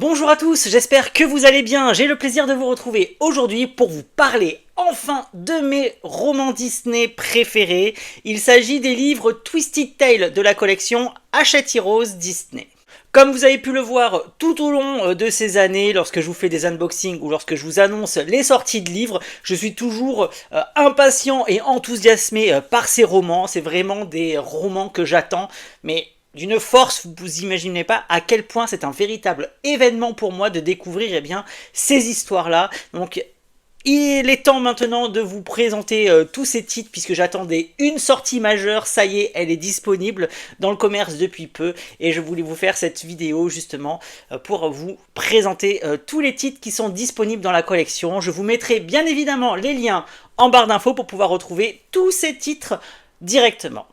Bonjour à tous, j'espère que vous allez bien. J'ai le plaisir de vous retrouver aujourd'hui pour vous parler enfin de mes romans Disney préférés. Il s'agit des livres Twisted Tale de la collection Hachette Heroes Disney. Comme vous avez pu le voir tout au long de ces années, lorsque je vous fais des unboxings ou lorsque je vous annonce les sorties de livres, je suis toujours impatient et enthousiasmé par ces romans. C'est vraiment des romans que j'attends, mais d'une force, vous imaginez pas à quel point c'est un véritable événement pour moi de découvrir ces histoires-là. Donc il est temps maintenant de vous présenter tous ces titres puisque j'attendais une sortie majeure. Ça y est, elle est disponible dans le commerce depuis peu et je voulais vous faire cette vidéo justement pour vous présenter tous les titres qui sont disponibles dans la collection. Je vous mettrai bien évidemment les liens en barre d'infos pour pouvoir retrouver tous ces titres directement.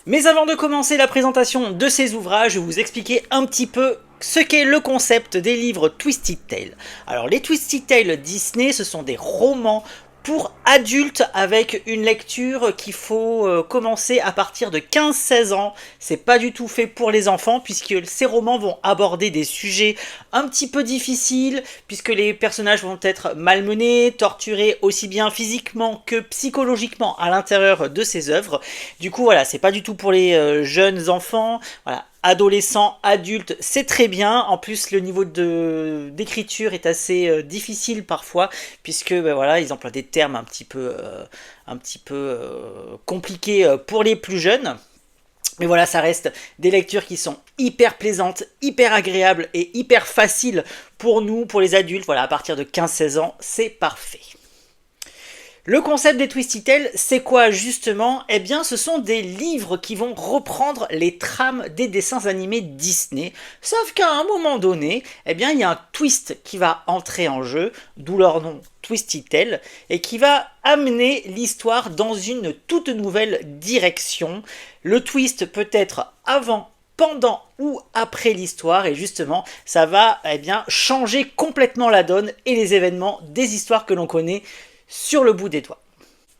Mais avant de commencer la présentation de ces ouvrages, je vais vous expliquer un petit peu ce qu'est le concept des livres Twisted Tale. Alors les Twisted Tale Disney, ce sont des romans pour adultes avec une lecture qu'il faut commencer à partir de 15-16 ans. C'est pas du tout fait pour les enfants puisque ces romans vont aborder des sujets un petit peu difficiles puisque les personnages vont être malmenés, torturés aussi bien physiquement que psychologiquement à l'intérieur de ces œuvres. Du coup voilà, c'est pas du tout pour les jeunes enfants. Voilà. Adolescents, adultes, c'est très bien. En plus, le niveau d'écriture est assez difficile parfois, puisque voilà, ils emploient des termes un petit peu compliqués pour les plus jeunes. Mais voilà, ça reste des lectures qui sont hyper plaisantes, hyper agréables et hyper faciles pour nous, pour les adultes. Voilà, à partir de 15-16 ans, c'est parfait. Le concept des Twisted Tale, c'est quoi justement? Eh bien, ce sont des livres qui vont reprendre les trames des dessins animés Disney, sauf qu'à un moment donné, eh bien, il y a un twist qui va entrer en jeu, d'où leur nom Twisted Tale, et qui va amener l'histoire dans une toute nouvelle direction. Le twist peut être avant, pendant ou après l'histoire, et justement, ça va changer complètement la donne et les événements des histoires que l'on connaît sur le bout des doigts.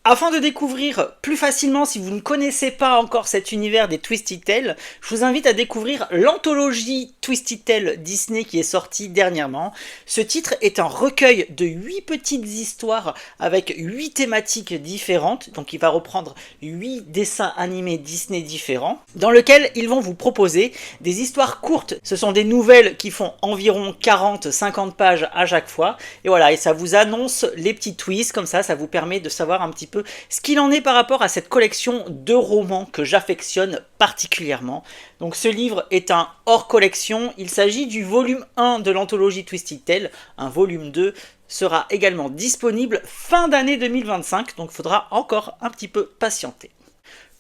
Afin de découvrir plus facilement, si vous ne connaissez pas encore cet univers des Twisted Tale, je vous invite à découvrir l'anthologie Twisted Tale Disney qui est sortie dernièrement. Ce titre est un recueil de 8 petites histoires avec 8 thématiques différentes, donc il va reprendre 8 dessins animés Disney différents, dans lesquels ils vont vous proposer des histoires courtes. Ce sont des nouvelles qui font environ 40-50 pages à chaque fois, et voilà, et ça vous annonce les petits twists, comme ça vous permet de savoir un petit peu ce qu'il en est par rapport à cette collection de romans que j'affectionne particulièrement. Donc ce livre est un hors collection, il s'agit du volume 1 de l'anthologie Twisted Tale, un volume 2 sera également disponible fin d'année 2025, donc il faudra encore un petit peu patienter.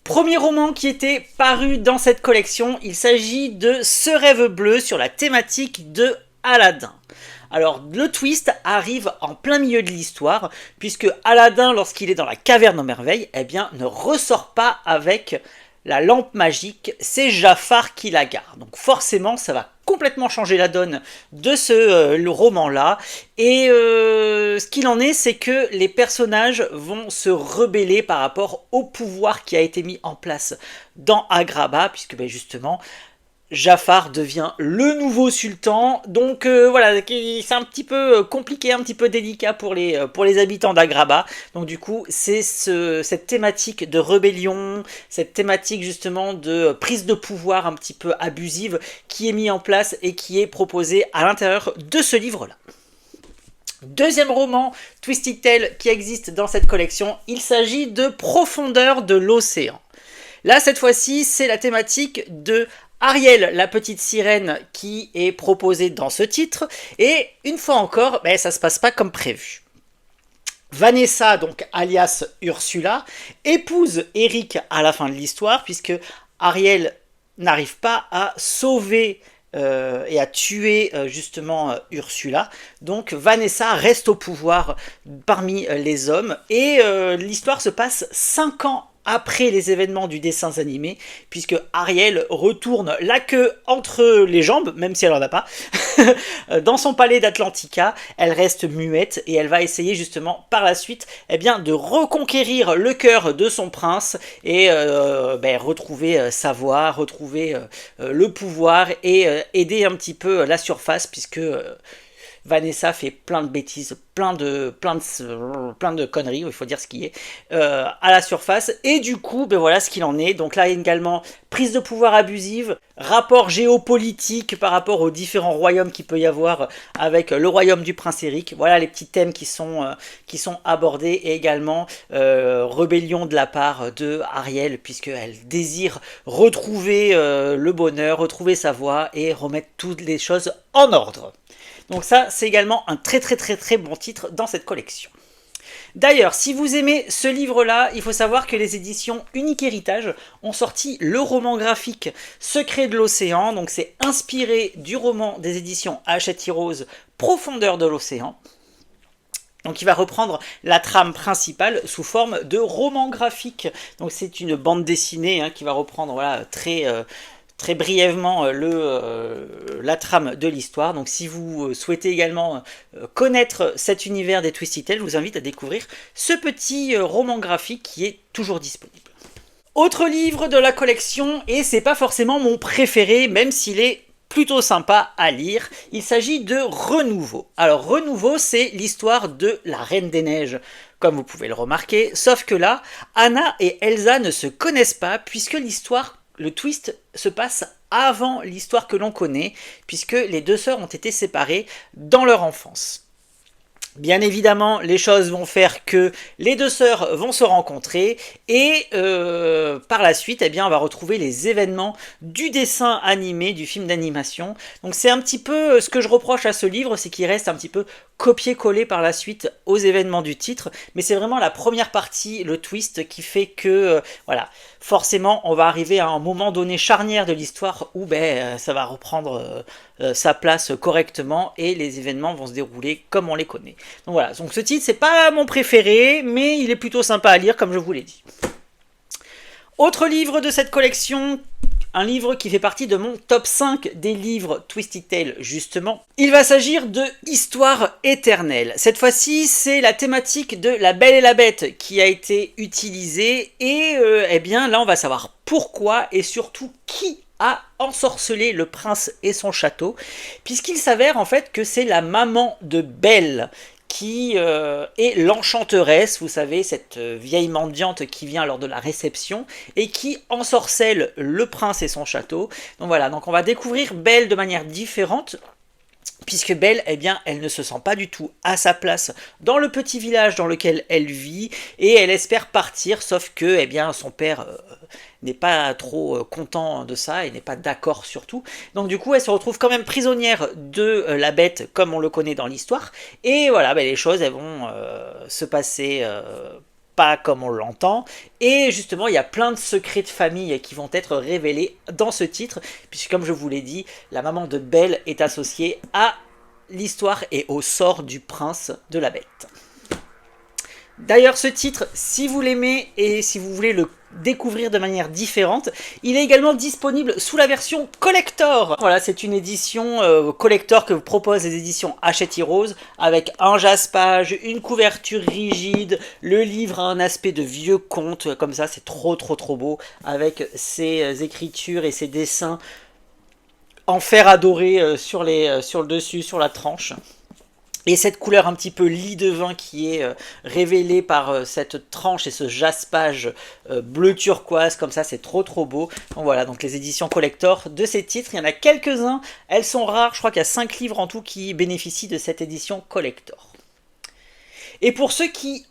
Premier roman qui était paru dans cette collection, il s'agit de Ce rêve bleu sur la thématique de Aladdin. Alors le twist arrive en plein milieu de l'histoire, puisque Aladdin, lorsqu'il est dans la caverne aux merveilles, ne ressort pas avec la lampe magique, c'est Jafar qui la garde. Donc forcément, ça va complètement changer la donne de ce roman-là. Et ce qu'il en est, c'est que les personnages vont se rebeller par rapport au pouvoir qui a été mis en place dans Agrabah, puisque justement, Jafar devient le nouveau sultan, donc voilà, c'est un petit peu compliqué, un petit peu délicat pour les habitants d'Agrabah. Donc du coup, c'est cette thématique de rébellion, cette thématique justement de prise de pouvoir un petit peu abusive qui est mise en place et qui est proposée à l'intérieur de ce livre-là. Deuxième roman Twisted Tale qui existe dans cette collection, il s'agit de Profondeur de l'océan. Là, cette fois-ci, c'est la thématique de Ariel, la petite sirène qui est proposée dans ce titre, et une fois encore, ça se passe pas comme prévu. Vanessa, donc alias Ursula, épouse Eric à la fin de l'histoire, puisque Ariel n'arrive pas à sauver et à tuer justement Ursula. Donc Vanessa reste au pouvoir parmi les hommes, et l'histoire se passe 5 ans après les événements du dessin animé, puisque Ariel retourne la queue entre les jambes, même si elle en a pas, dans son palais d'Atlantica. Elle reste muette et elle va essayer justement par la suite de reconquérir le cœur de son prince et retrouver sa voix, retrouver le pouvoir et aider un petit peu la surface, puisque Vanessa fait plein de bêtises, plein de conneries, il faut dire ce qui est, à la surface. Et du coup, voilà ce qu'il en est. Donc là également, prise de pouvoir abusive, rapport géopolitique par rapport aux différents royaumes qu'il peut y avoir avec le royaume du prince Eric. Voilà les petits thèmes qui sont abordés, et également rébellion de la part de Ariel, puisqu'elle désire retrouver le bonheur, retrouver sa voix et remettre toutes les choses en ordre. Donc ça, c'est également un très bon titre dans cette collection. D'ailleurs, si vous aimez ce livre-là, il faut savoir que les éditions Unique Héritage ont sorti le roman graphique Secret de l'Océan. Donc c'est inspiré du roman des éditions Hachette Heroes, Profondeur de l'Océan. Donc il va reprendre la trame principale sous forme de roman graphique. Donc c'est une bande dessinée qui va reprendre très brièvement la trame de l'histoire. Donc si vous souhaitez également connaître cet univers des Twisted Tales, je vous invite à découvrir ce petit roman graphique qui est toujours disponible. Autre livre de la collection, et c'est pas forcément mon préféré, même s'il est plutôt sympa à lire, il s'agit de Renouveau. Alors Renouveau, c'est l'histoire de la Reine des Neiges, comme vous pouvez le remarquer, sauf que là, Anna et Elsa ne se connaissent pas, puisque le twist se passe avant l'histoire que l'on connaît, puisque les deux sœurs ont été séparées dans leur enfance. Bien évidemment, les choses vont faire que les deux sœurs vont se rencontrer et par la suite, on va retrouver les événements du dessin animé, du film d'animation. Donc c'est un petit peu ce que je reproche à ce livre, c'est qu'il reste un petit peu copié-collé par la suite aux événements du titre, mais c'est vraiment la première partie, le twist, qui fait que forcément on va arriver à un moment donné charnière de l'histoire où ça va reprendre sa place correctement et les événements vont se dérouler comme on les connaît. Donc voilà, donc ce titre c'est pas mon préféré, mais il est plutôt sympa à lire comme je vous l'ai dit. Autre livre de cette collection, un livre qui fait partie de mon top 5 des livres Twisted Tales justement. Il va s'agir de Histoire éternelle. Cette fois-ci, c'est la thématique de La Belle et la Bête qui a été utilisée et là on va savoir pourquoi et surtout qui a ensorcelé le prince et son château, puisqu'il s'avère en fait que c'est la maman de Belle qui est l'enchanteresse, vous savez, cette vieille mendiante qui vient lors de la réception et qui ensorcelle le prince et son château. Donc voilà, donc on va découvrir Belle de manière différente, puisque Belle, elle ne se sent pas du tout à sa place dans le petit village dans lequel elle vit, et elle espère partir, sauf que son père n'est pas trop content de ça, et n'est pas d'accord surtout. Donc du coup, elle se retrouve quand même prisonnière de la bête, comme on le connaît dans l'histoire, et voilà, les choses, elles vont se passer pas comme on l'entend, et justement il y a plein de secrets de famille qui vont être révélés dans ce titre, puisque comme je vous l'ai dit, la maman de Belle est associée à l'histoire et au sort du prince de la bête. D'ailleurs ce titre, si vous l'aimez et si vous voulez le découvrir de manière différente, il est également disponible sous la version collector. Voilà, c'est une édition collector que vous proposent les éditions Hachette Heroes, avec un jaspage, une couverture rigide, le livre a un aspect de vieux conte, comme ça c'est trop beau, avec ses écritures et ses dessins en fer adoré sur le dessus, sur la tranche. Et cette couleur un petit peu lit de vin qui est révélée par cette tranche et ce jaspage bleu turquoise, comme ça, c'est trop beau. Donc voilà, donc les éditions collector de ces titres, il y en a quelques-uns, elles sont rares, je crois qu'il y a 5 livres en tout qui bénéficient de cette édition collector. Et pour ceux qui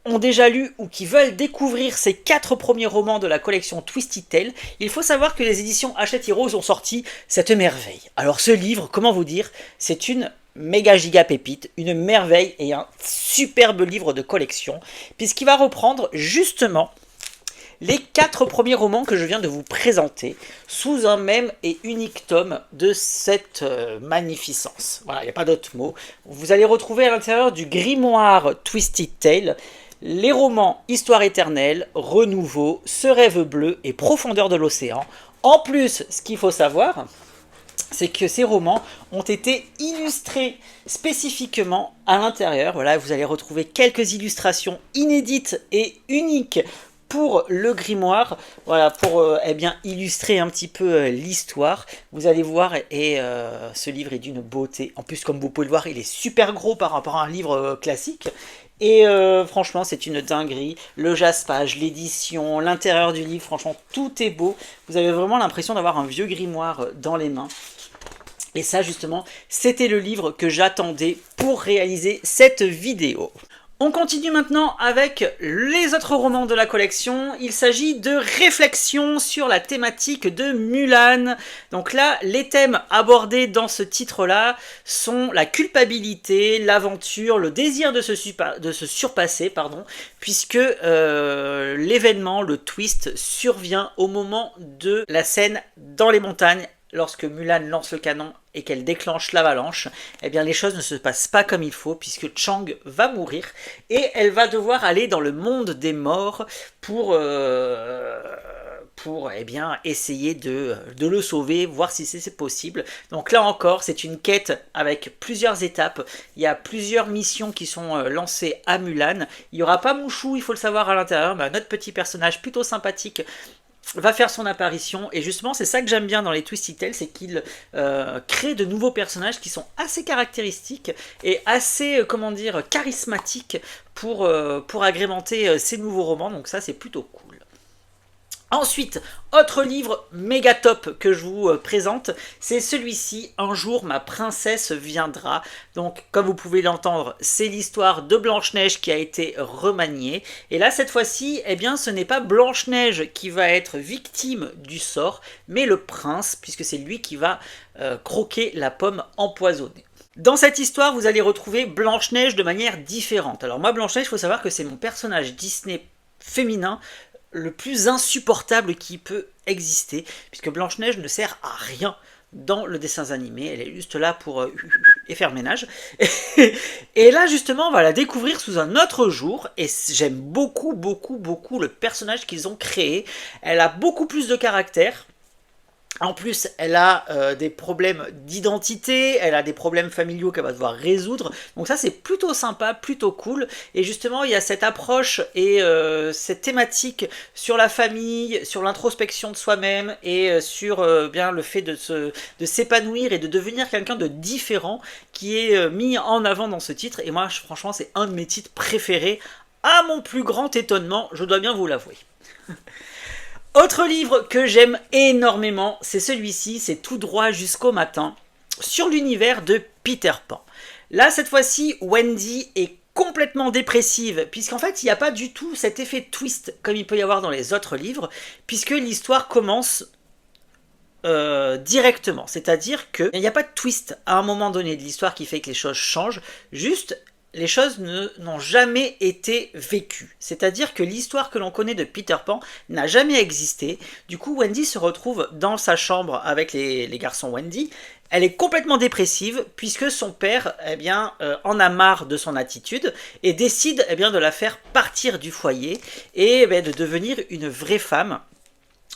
ont déjà lu ou qui veulent découvrir ces 4 premiers romans de la collection Twisted Tales, il faut savoir que les éditions Hachette Heroes ont sorti cette merveille. Alors ce livre, comment vous dire, c'est une méga giga pépite, une merveille et un superbe livre de collection, puisqu'il va reprendre justement les 4 premiers romans que je viens de vous présenter sous un même et unique tome de cette magnificence. Voilà, il n'y a pas d'autre mot. Vous allez retrouver à l'intérieur du grimoire Twisted Tales Les romans Histoire éternelle, Renouveau, Ce rêve bleu et Profondeur de l'océan. En plus, ce qu'il faut savoir, c'est que ces romans ont été illustrés spécifiquement à l'intérieur. Voilà, vous allez retrouver quelques illustrations inédites et uniques pour le grimoire, voilà, pour illustrer un petit peu l'histoire. Vous allez voir, et ce livre est d'une beauté. En plus, comme vous pouvez le voir, il est super gros par rapport à un livre classique. Et franchement, c'est une dinguerie. Le jaspage, l'édition, l'intérieur du livre, franchement, tout est beau. Vous avez vraiment l'impression d'avoir un vieux grimoire dans les mains. Et ça, justement, c'était le livre que j'attendais pour réaliser cette vidéo. On continue maintenant avec les autres romans de la collection. Il s'agit de réflexions sur la thématique de Mulan. Donc là, les thèmes abordés dans ce titre-là sont la culpabilité, l'aventure, le désir de se surpasser, puisque l'événement, le twist, survient au moment de la scène dans les montagnes. Lorsque Mulan lance le canon et qu'elle déclenche l'avalanche, eh bien les choses ne se passent pas comme il faut, puisque Chang va mourir et elle va devoir aller dans le monde des morts pour essayer de le sauver, voir si c'est possible. Donc là encore, c'est une quête avec plusieurs étapes. Il y a plusieurs missions qui sont lancées à Mulan. Il n'y aura pas Mushu, il faut le savoir, à l'intérieur, mais notre petit personnage plutôt sympathique va faire son apparition, et justement c'est ça que j'aime bien dans les Twisted Tales, c'est qu'il crée de nouveaux personnages qui sont assez caractéristiques et assez, charismatiques pour agrémenter ces nouveaux romans, donc ça c'est plutôt cool. Ensuite, autre livre méga top que je vous présente, c'est celui-ci, Un jour ma princesse viendra. Donc, comme vous pouvez l'entendre, c'est l'histoire de Blanche-Neige qui a été remaniée. Et là, cette fois-ci, eh bien, ce n'est pas Blanche-Neige qui va être victime du sort, mais le prince, puisque c'est lui qui va croquer la pomme empoisonnée. Dans cette histoire, vous allez retrouver Blanche-Neige de manière différente. Alors moi, Blanche-Neige, il faut savoir que c'est mon personnage Disney féminin le plus insupportable qui peut exister, puisque Blanche-Neige ne sert à rien dans le dessin animé, elle est juste là pour faire ménage. Et là justement on va la découvrir sous un autre jour, et j'aime beaucoup le personnage qu'ils ont créé. Elle a beaucoup plus de caractère. En plus, elle a des problèmes d'identité, elle a des problèmes familiaux qu'elle va devoir résoudre. Donc ça, c'est plutôt sympa, plutôt cool. Et justement, il y a cette approche et cette thématique sur la famille, sur l'introspection de soi-même et sur bien le fait de s'épanouir et de devenir quelqu'un de différent qui est mis en avant dans ce titre. Et moi, franchement, c'est un de mes titres préférés. À mon plus grand étonnement, je dois bien vous l'avouer. Autre livre que j'aime énormément, c'est celui-ci, c'est Tout droit jusqu'au matin, sur l'univers de Peter Pan. Là, cette fois-ci, Wendy est complètement dépressive, puisqu'en fait, il n'y a pas du tout cet effet twist comme il peut y avoir dans les autres livres, puisque l'histoire commence directement. C'est-à-dire qu'il n'y a pas de twist à un moment donné de l'histoire qui fait que les choses changent, juste les choses n'ont jamais été vécues. C'est-à-dire que l'histoire que l'on connaît de Peter Pan n'a jamais existé. Du coup, Wendy se retrouve dans sa chambre avec les garçons Wendy. Elle est complètement dépressive puisque son père en a marre de son attitude et décide de la faire partir du foyer et de devenir une vraie femme.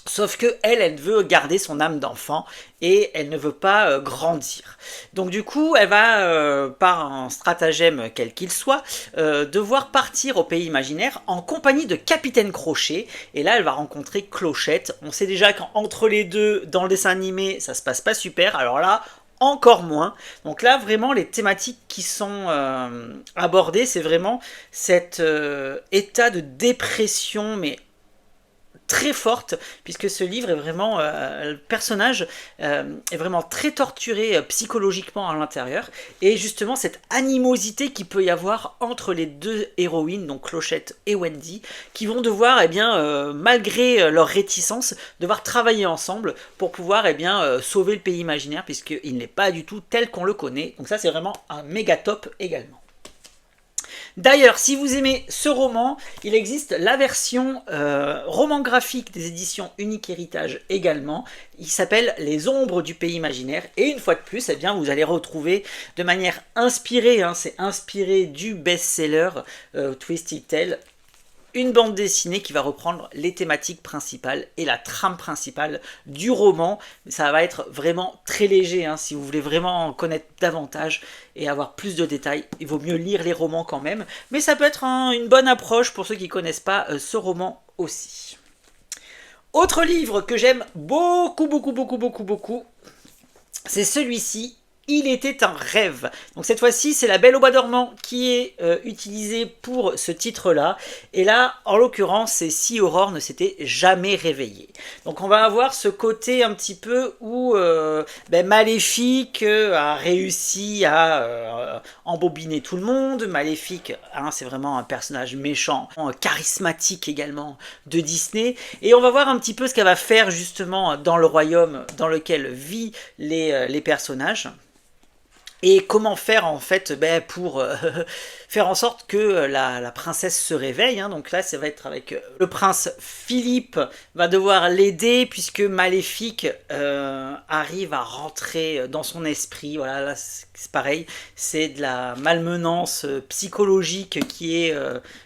Sauf que elle veut garder son âme d'enfant et elle ne veut pas grandir. Donc du coup, elle va, par un stratagème quel qu'il soit, devoir partir au pays imaginaire en compagnie de Capitaine Crochet. Et là, elle va rencontrer Clochette. On sait déjà qu'entre les deux, dans le dessin animé, ça se passe pas super. Alors là, encore moins. Donc là, vraiment, les thématiques qui sont abordées, c'est vraiment cet état de dépression, mais très forte, puisque ce livre est vraiment, le personnage est vraiment très torturé psychologiquement à l'intérieur, et justement cette animosité qu'il peut y avoir entre les deux héroïnes, donc Clochette et Wendy, qui vont devoir, malgré leur réticence, devoir travailler ensemble pour pouvoir sauver le pays imaginaire, puisqu'il n'est pas du tout tel qu'on le connaît. Donc ça, c'est vraiment un méga top également. D'ailleurs, si vous aimez ce roman, il existe la version roman graphique des éditions Unique Héritage également. Il s'appelle Les Ombres du Pays Imaginaire. Et une fois de plus, vous allez retrouver de manière inspirée, c'est inspiré du best-seller Twisted Tales, une bande dessinée qui va reprendre les thématiques principales et la trame principale du roman. Ça va être vraiment très léger, hein. Si vous voulez vraiment en connaître davantage et avoir plus de détails, il vaut mieux lire les romans quand même. Mais ça peut être une bonne approche pour ceux qui ne connaissent pas ce roman aussi. Autre livre que j'aime beaucoup, c'est celui-ci. Il était un rêve. Donc cette fois-ci, c'est La Belle au bois dormant qui est utilisée pour ce titre-là. Et là, en l'occurrence, c'est si Aurore ne s'était jamais réveillée. Donc on va avoir ce côté un petit peu où Maléfique a réussi à embobiner tout le monde. Maléfique, hein, c'est vraiment un personnage méchant, charismatique également de Disney. Et on va voir un petit peu ce qu'elle va faire justement dans le royaume dans lequel vivent les personnages. Et comment faire en fait pour faire en sorte que la princesse se réveille, hein. Donc là ça va être avec le prince Philippe va devoir l'aider puisque Maléfique arrive à rentrer dans son esprit. Voilà, là c'est pareil, c'est de la malmenance psychologique qui est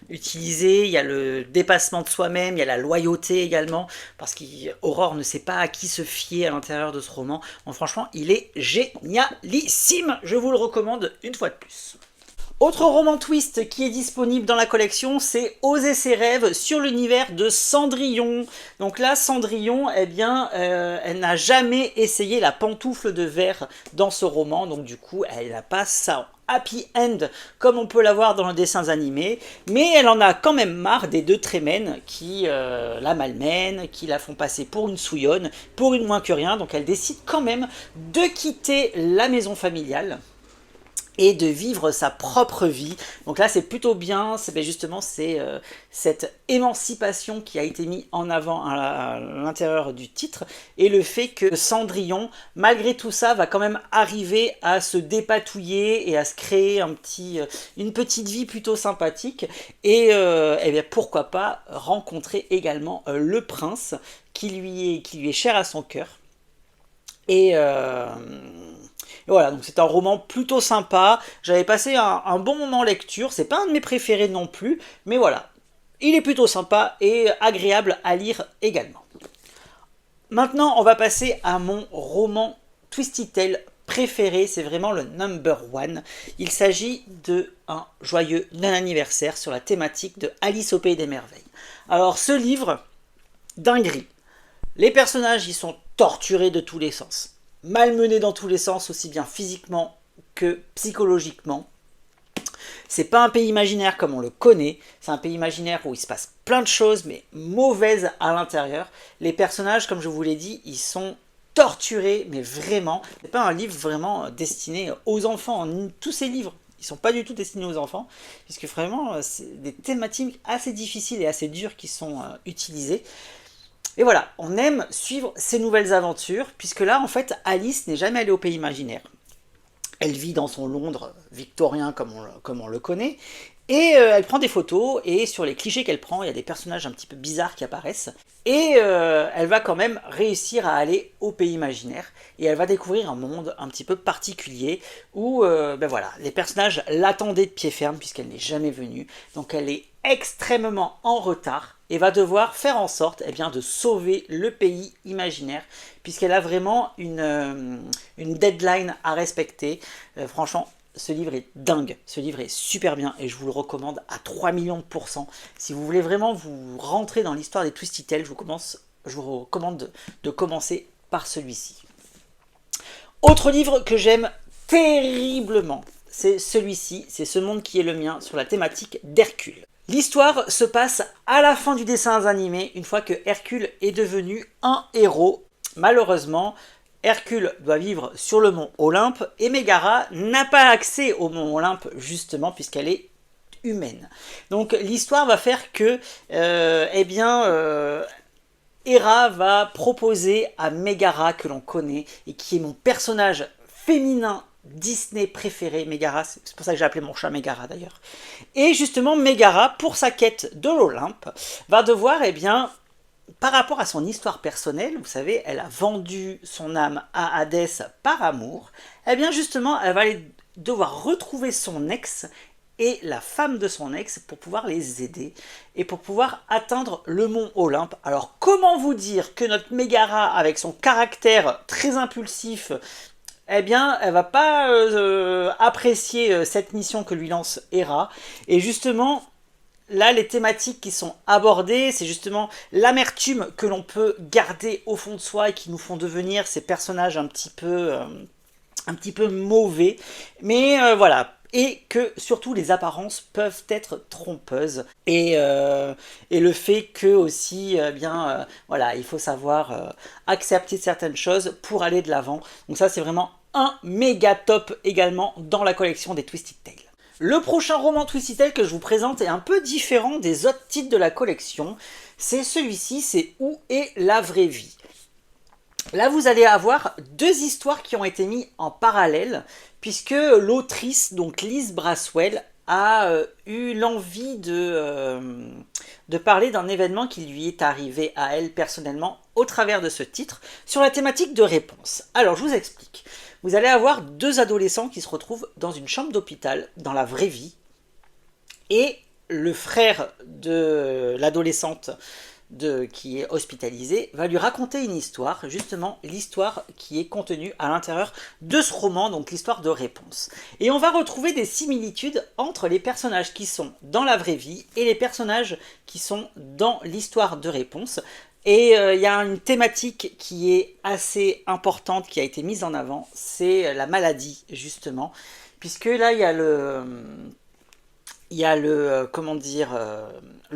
utilisée. Il y a le dépassement de soi-même, il y a la loyauté également, parce qu'Aurore ne sait pas à qui se fier à l'intérieur de ce roman. Bon, franchement, il est génialissime, je vous le recommande une fois de plus. Autre roman twist qui est disponible dans la collection, c'est Oser ses rêves sur l'univers de Cendrillon. Donc là, Cendrillon, elle n'a jamais essayé la pantoufle de verre dans ce roman, donc du coup, elle n'a pas ça happy end comme on peut l'avoir dans les dessins animés, mais elle en a quand même marre des deux trémènes qui la malmènent, qui la font passer pour une souillonne, pour une moins que rien, donc elle décide quand même de quitter la maison familiale et de vivre sa propre vie. Donc là c'est plutôt bien, justement c'est cette émancipation qui a été mise en avant à l'intérieur du titre, et le fait que Cendrillon, malgré tout ça, va quand même arriver à se dépatouiller et à se créer une petite vie plutôt sympathique, et bien pourquoi pas rencontrer également le prince qui lui est cher à son cœur. Et voilà, donc c'est un roman plutôt sympa. J'avais passé un bon moment en lecture. C'est pas un de mes préférés non plus, mais voilà, il est plutôt sympa et agréable à lire également. Maintenant, on va passer à mon roman Twisty Tale préféré. C'est vraiment le number one. Il s'agit de un joyeux non-anniversaire sur la thématique de Alice au Pays des Merveilles. Alors, ce livre, dinguerie. Les personnages, ils sont torturés de tous les sens, malmenés dans tous les sens, aussi bien physiquement que psychologiquement. C'est pas un pays imaginaire comme on le connaît, c'est un pays imaginaire où il se passe plein de choses, mais mauvaises à l'intérieur. Les personnages, comme je vous l'ai dit, ils sont torturés, mais vraiment. C'est pas un livre vraiment destiné aux enfants. Tous ces livres, ils sont pas du tout destinés aux enfants, puisque vraiment, c'est des thématiques assez difficiles et assez dures qui sont utilisées. Et voilà, on aime suivre ces nouvelles aventures, puisque là, en fait, Alice n'est jamais allée au pays imaginaire. Elle vit dans son Londres victorien, comme on le connaît, et elle prend des photos, et sur les clichés qu'elle prend, il y a des personnages un petit peu bizarres qui apparaissent, et elle va quand même réussir à aller au pays imaginaire, et elle va découvrir un monde un petit peu particulier, où voilà, les personnages l'attendaient de pied ferme, puisqu'elle n'est jamais venue, donc elle est extrêmement en retard, et va devoir faire en sorte de sauver le pays imaginaire, puisqu'elle a vraiment une deadline à respecter. Franchement, ce livre est dingue, ce livre est super bien, et je vous le recommande à 3 millions de %. Si vous voulez vraiment vous rentrer dans l'histoire des Twisty Tales, je vous recommande de commencer par celui-ci. Autre livre que j'aime terriblement, c'est celui-ci, c'est Ce monde qui est le mien, sur la thématique d'Hercule. L'histoire se passe à la fin du dessin animé, une fois que Hercule est devenu un héros. Malheureusement, Hercule doit vivre sur le mont Olympe, et Mégara n'a pas accès au mont Olympe, justement, puisqu'elle est humaine. Donc l'histoire va faire que Héra va proposer à Mégara, que l'on connaît, et qui est mon personnage féminin Disney préféré, Mégara, c'est pour ça que j'ai appelé mon chat Mégara d'ailleurs. Et justement, Mégara, pour sa quête de l'Olympe, va devoir, par rapport à son histoire personnelle, vous savez, elle a vendu son âme à Hadès par amour, justement, elle va devoir retrouver son ex et la femme de son ex pour pouvoir les aider et pour pouvoir atteindre le mont Olympe. Alors comment vous dire que notre Mégara, avec son caractère très impulsif, eh bien, elle va pas apprécier cette mission que lui lance Hera. Et justement, là, les thématiques qui sont abordées, c'est justement l'amertume que l'on peut garder au fond de soi et qui nous font devenir ces personnages un petit peu mauvais. Mais voilà. Et que surtout les apparences peuvent être trompeuses. Et le fait que aussi, voilà, il faut savoir accepter certaines choses pour aller de l'avant. Donc ça, c'est vraiment un méga top également dans la collection des Twisted Tales. Le prochain roman Twisted Tales que je vous présente est un peu différent des autres titres de la collection. C'est celui-ci, c'est Où est la vraie vie? Là, vous allez avoir deux histoires qui ont été mises en parallèle, puisque l'autrice, donc Liz Braswell, a eu l'envie de parler d'un événement qui lui est arrivé à elle personnellement au travers de ce titre, sur la thématique de réponse. Alors, je vous explique. Vous allez avoir deux adolescents qui se retrouvent dans une chambre d'hôpital, dans la vraie vie, et le frère de l'adolescente qui est hospitalisée va lui raconter une histoire, justement l'histoire qui est contenue à l'intérieur de ce roman, donc l'histoire de Réponse. Et on va retrouver des similitudes entre les personnages qui sont dans la vraie vie et les personnages qui sont dans l'histoire de Réponse. Et il y a une thématique qui est assez importante qui a été mise en avant, c'est la maladie justement, puisque là il y a le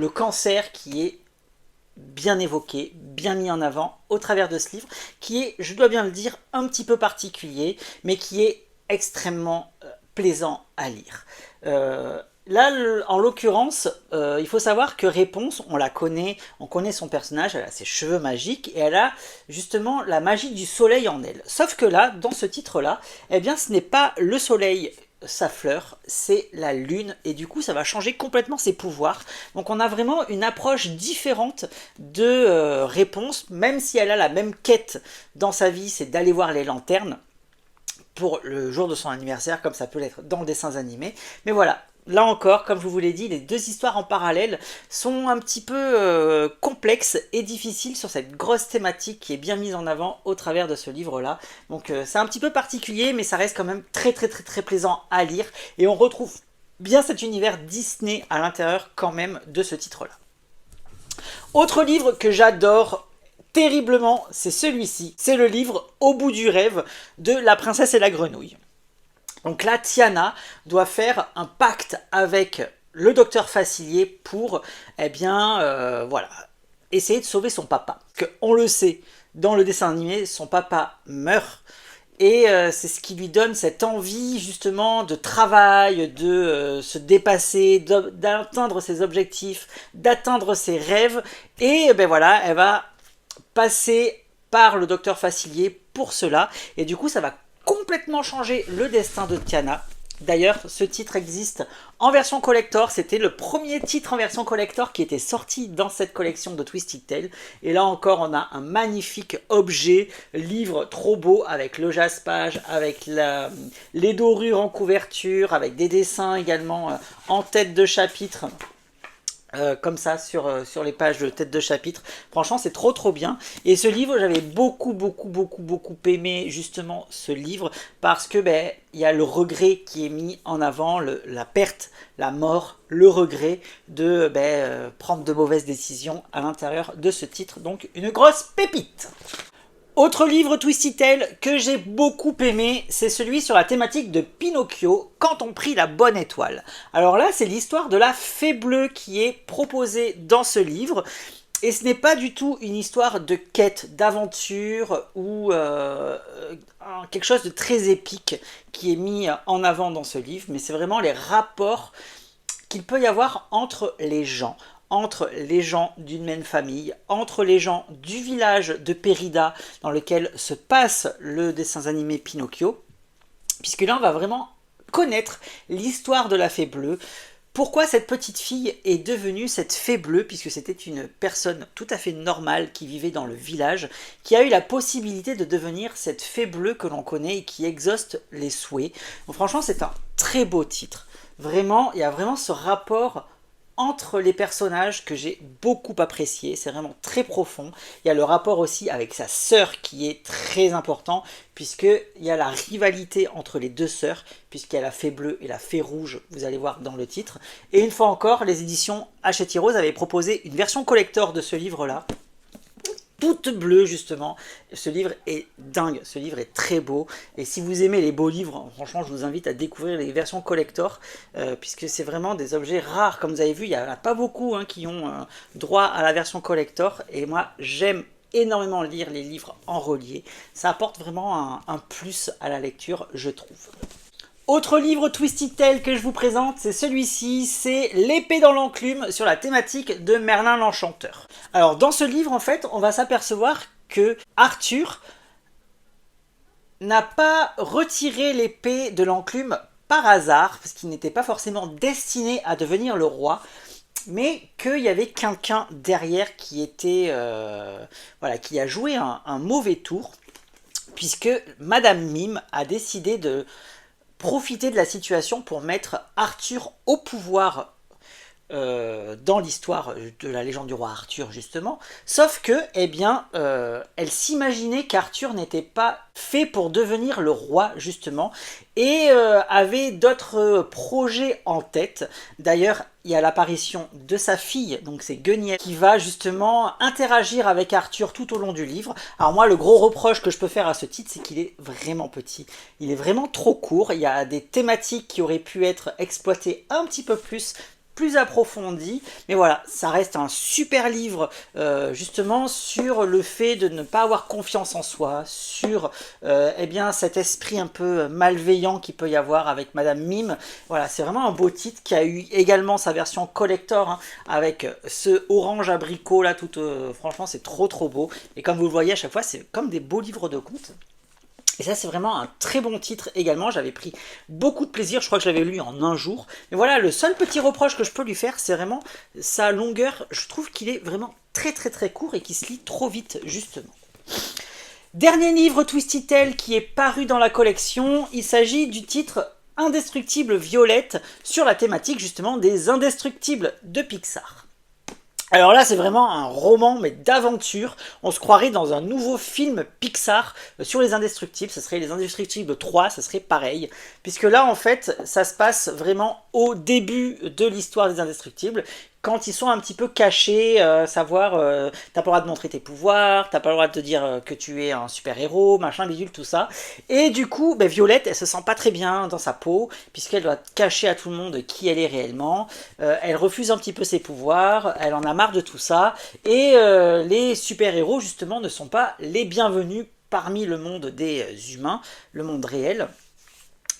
cancer qui est bien évoqué, bien mis en avant au travers de ce livre, qui est, je dois bien le dire, un petit peu particulier, mais qui est extrêmement plaisant à lire. Là, en l'occurrence, il faut savoir que Réponse, on la connaît, on connaît son personnage, elle a ses cheveux magiques, et elle a justement la magie du soleil en elle. Sauf que là, dans ce titre-là, eh bien, ce n'est pas le soleil sa fleur, c'est la lune, et du coup ça va changer complètement ses pouvoirs. Donc on a vraiment une approche différente de Réponse, même si elle a la même quête dans sa vie, c'est d'aller voir les lanternes pour le jour de son anniversaire, comme ça peut l'être dans le dessin animé. Mais voilà, là encore, comme je vous l'ai dit, les deux histoires en parallèle sont un petit peu complexes et difficiles sur cette grosse thématique qui est bien mise en avant au travers de ce livre-là. Donc c'est un petit peu particulier, mais ça reste quand même très plaisant à lire. Et on retrouve bien cet univers Disney à l'intérieur quand même de ce titre-là. Autre livre que j'adore terriblement, c'est celui-ci. C'est le livre Au bout du rêve de La princesse et la grenouille. Donc là, Tiana doit faire un pacte avec le docteur Facilier pour, voilà, essayer de sauver son papa. Parce qu'on le sait, dans le dessin animé, son papa meurt. Et c'est ce qui lui donne cette envie, justement, de travail, de se dépasser, d'atteindre ses objectifs, d'atteindre ses rêves. Et ben voilà, elle va passer par le docteur Facilier pour cela. Et du coup, ça va complètement changer le destin de Tiana. D'ailleurs, ce titre existe en version collector. C'était le premier titre en version collector qui était sorti dans cette collection de Twisted Tales. Et là encore, on a un magnifique objet, livre trop beau, avec le jaspage, avec les dorures en couverture, avec des dessins également en tête de chapitre. Comme ça sur les pages de tête de chapitre. Franchement, c'est trop bien. Et ce livre, j'avais beaucoup aimé justement ce livre parce que il y a le regret qui est mis en avant, la perte, la mort, le regret de prendre de mauvaises décisions à l'intérieur de ce titre. Donc une grosse pépite. Autre livre Twisted Tales que j'ai beaucoup aimé, c'est celui sur la thématique de Pinocchio, Quand on prit la bonne étoile. Alors là, c'est l'histoire de la fée bleue qui est proposée dans ce livre. Et ce n'est pas du tout une histoire de quête, d'aventure ou quelque chose de très épique qui est mis en avant dans ce livre, mais c'est vraiment les rapports qu'il peut y avoir entre les gens d'une même famille, entre les gens du village de Périda dans lequel se passe le dessin animé Pinocchio, puisque là on va vraiment connaître l'histoire de la fée bleue, pourquoi cette petite fille est devenue cette fée bleue, puisque c'était une personne tout à fait normale qui vivait dans le village, qui a eu la possibilité de devenir cette fée bleue que l'on connaît et qui exauce les souhaits. Donc franchement c'est un très beau titre. Vraiment, il y a vraiment ce rapport entre les personnages que j'ai beaucoup apprécié, c'est vraiment très profond. Il y a le rapport aussi avec sa sœur qui est très important, puisqu'il y a la rivalité entre les deux sœurs, puisqu'il y a la fée bleue et la fée rouge, vous allez voir dans le titre. Et une fois encore, les éditions Hachette Heroes avaient proposé une version collector de ce livre-là, toute bleue justement. Ce livre est dingue, ce livre est très beau, et si vous aimez les beaux livres, franchement je vous invite à découvrir les versions collector, puisque c'est vraiment des objets rares. Comme vous avez vu, il n'y en a pas beaucoup qui ont droit à la version collector, et moi j'aime énormément lire les livres en relié, ça apporte vraiment un plus à la lecture, je trouve. Autre livre Twisted Tale que je vous présente, c'est celui-ci, c'est L'épée dans l'enclume sur la thématique de Merlin l'Enchanteur. Alors dans ce livre, en fait, on va s'apercevoir que Arthur n'a pas retiré l'épée de l'enclume par hasard, parce qu'il n'était pas forcément destiné à devenir le roi, mais qu'il y avait quelqu'un derrière qui était, voilà, qui a joué un mauvais tour, puisque Madame Mime a décidé de profiter de la situation pour mettre Arthur au pouvoir dans l'histoire de la légende du roi Arthur justement, sauf que, eh bien, elle s'imaginait qu'Arthur n'était pas fait pour devenir le roi justement, et avait d'autres projets en tête. D'ailleurs, il y a l'apparition de sa fille, donc c'est Guenièvre, qui va justement interagir avec Arthur tout au long du livre. Alors moi, le gros reproche que je peux faire à ce titre, c'est qu'il est vraiment petit. Il est vraiment trop court, il y a des thématiques qui auraient pu être exploitées un petit peu plus approfondi, mais voilà, ça reste un super livre justement sur le fait de ne pas avoir confiance en soi, sur eh bien cet esprit un peu malveillant qu'il peut y avoir avec Madame Mime. Voilà, c'est vraiment un beau titre qui a eu également sa version collector avec ce orange abricot là, tout franchement c'est trop beau, et comme vous le voyez à chaque fois, c'est comme des beaux livres de contes. Et ça, c'est vraiment un très bon titre également. J'avais pris beaucoup de plaisir. Je crois que je l'avais lu en un jour. Mais voilà, le seul petit reproche que je peux lui faire, c'est vraiment sa longueur. Je trouve qu'il est vraiment très court et qu'il se lit trop vite, justement. Dernier livre Twisted Tale qui est paru dans la collection. Il s'agit du titre Indestructible Violette, sur la thématique justement des Indestructibles de Pixar. Alors là, c'est vraiment un roman, mais d'aventure. On se croirait dans un nouveau film Pixar sur les Indestructibles. Ce serait les Indestructibles 3, ce serait pareil. Puisque là, en fait, ça se passe vraiment au début de l'histoire des Indestructibles, quand ils sont un petit peu cachés, savoir, t'as pas le droit de montrer tes pouvoirs, t'as pas le droit de te dire que tu es un super-héros, machin, bidule, tout ça. Et du coup, Violette, elle se sent pas très bien dans sa peau, puisqu'elle doit cacher à tout le monde qui elle est réellement. Elle refuse un petit peu ses pouvoirs, elle en a marre de tout ça, et les super-héros, justement, ne sont pas les bienvenus parmi le monde des humains, le monde réel.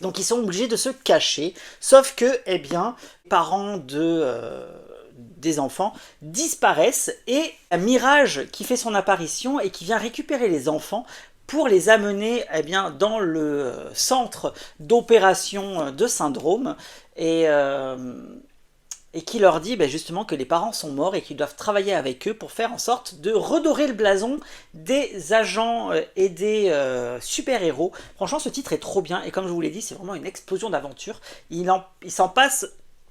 Donc ils sont obligés de se cacher, sauf que, eh bien, les parents des enfants disparaissent, et Mirage qui fait son apparition et qui vient récupérer les enfants pour les amener eh bien, dans le centre d'opération de Syndrome, et qui leur dit justement que les parents sont morts et qu'ils doivent travailler avec eux pour faire en sorte de redorer le blason des agents et des super-héros. Franchement, ce titre est trop bien, et comme je vous l'ai dit, c'est vraiment une explosion d'aventure. Il s'en passe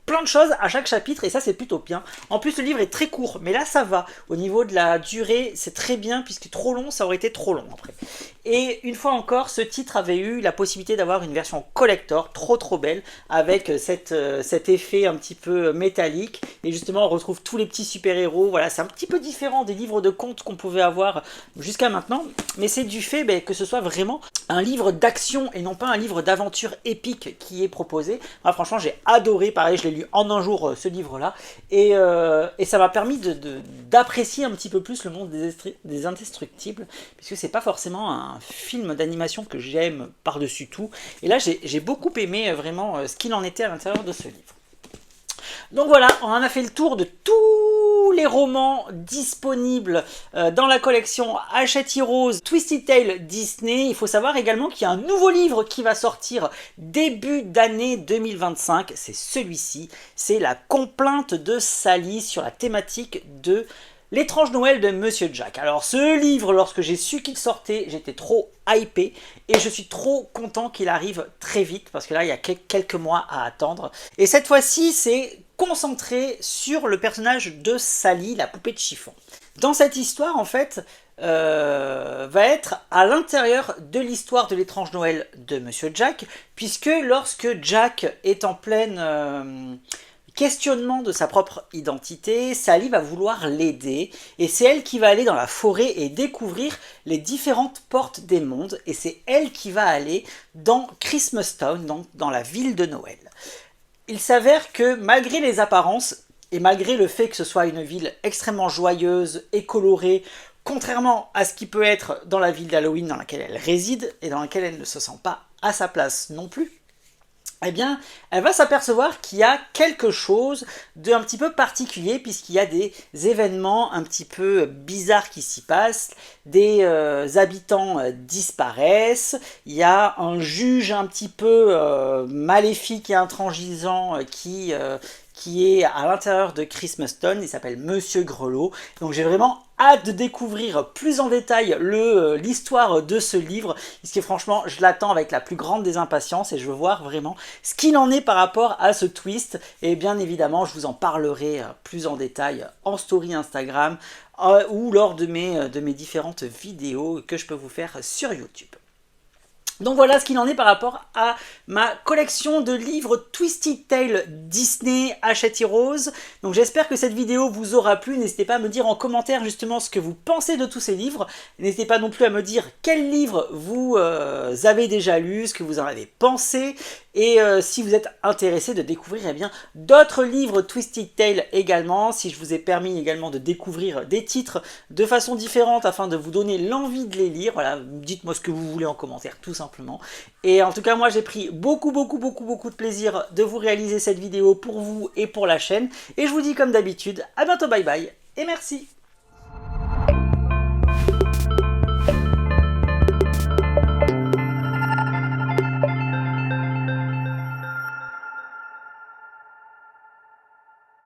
plein de choses à chaque chapitre, et ça c'est plutôt bien. En plus, le livre est très court, mais là ça va. Au niveau de la durée, c'est très bien, puisque trop long, ça aurait été trop long après. Et une fois encore, ce titre avait eu la possibilité d'avoir une version collector, trop belle, avec cet effet un petit peu métallique, et justement on retrouve tous les petits super-héros. Voilà, c'est un petit peu différent des livres de contes qu'on pouvait avoir jusqu'à maintenant, mais c'est du fait que ce soit vraiment un livre d'action et non pas un livre d'aventure épique qui est proposé. Moi, franchement, j'ai adoré, pareil, je l'ai lu en un jour, ce livre-là, et ça m'a permis d'apprécier un petit peu plus le monde des Indestructibles, puisque c'est pas forcément un film d'animation que j'aime par-dessus tout, et là j'ai beaucoup aimé vraiment ce qu'il en était à l'intérieur de ce livre. Donc voilà, on en a fait le tour de tous les romans disponibles dans la collection Hachette Heroes Twisted Tale Disney. Il faut savoir également qu'il y a un nouveau livre qui va sortir début d'année 2025. C'est celui-ci, c'est La complainte de Sally, sur la thématique de L'étrange Noël de Monsieur Jack. Alors ce livre, lorsque j'ai su qu'il sortait, j'étais trop hypé et je suis trop content qu'il arrive très vite parce que là il y a quelques mois à attendre. Et cette fois-ci c'est concentré sur le personnage de Sally, la poupée de chiffon. Dans cette histoire en fait, va être à l'intérieur de l'histoire de l'étrange Noël de Monsieur Jack, puisque lorsque Jack est en pleine questionnement de sa propre identité, Sally va vouloir l'aider et c'est elle qui va aller dans la forêt et découvrir les différentes portes des mondes et c'est elle qui va aller dans Christmas Town, donc dans la ville de Noël. Il s'avère que malgré les apparences et malgré le fait que ce soit une ville extrêmement joyeuse et colorée, contrairement à ce qui peut être dans la ville d'Halloween dans laquelle elle réside et dans laquelle elle ne se sent pas à sa place non plus, eh bien, elle va s'apercevoir qu'il y a quelque chose d'un petit peu particulier puisqu'il y a des événements un petit peu bizarres qui s'y passent, des habitants disparaissent, il y a un juge un petit peu maléfique et intransigeant qui est à l'intérieur de Christmas Town, il s'appelle Monsieur Grelot. Donc j'ai vraiment hâte de découvrir plus en détail l'histoire de ce livre, puisque franchement je l'attends avec la plus grande des impatiences et je veux voir vraiment ce qu'il en est par rapport à ce twist. Et bien évidemment je vous en parlerai plus en détail en story Instagram ou lors de mes différentes vidéos que je peux vous faire sur YouTube. Donc voilà ce qu'il en est par rapport à ma collection de livres Twisted Tale Disney Hachette Heroes. Donc j'espère que cette vidéo vous aura plu. N'hésitez pas à me dire en commentaire justement ce que vous pensez de tous ces livres. N'hésitez pas non plus à me dire quels livres vous avez déjà lus, ce que vous en avez pensé. Et si vous êtes intéressé de découvrir eh bien d'autres livres Twisted Tale également, si je vous ai permis également de découvrir des titres de façon différente afin de vous donner l'envie de les lire, voilà, dites-moi ce que vous voulez en commentaire tout simplement. Et en tout cas moi j'ai pris beaucoup de plaisir de vous réaliser cette vidéo pour vous et pour la chaîne. Et je vous dis comme d'habitude, à bientôt, bye bye et merci.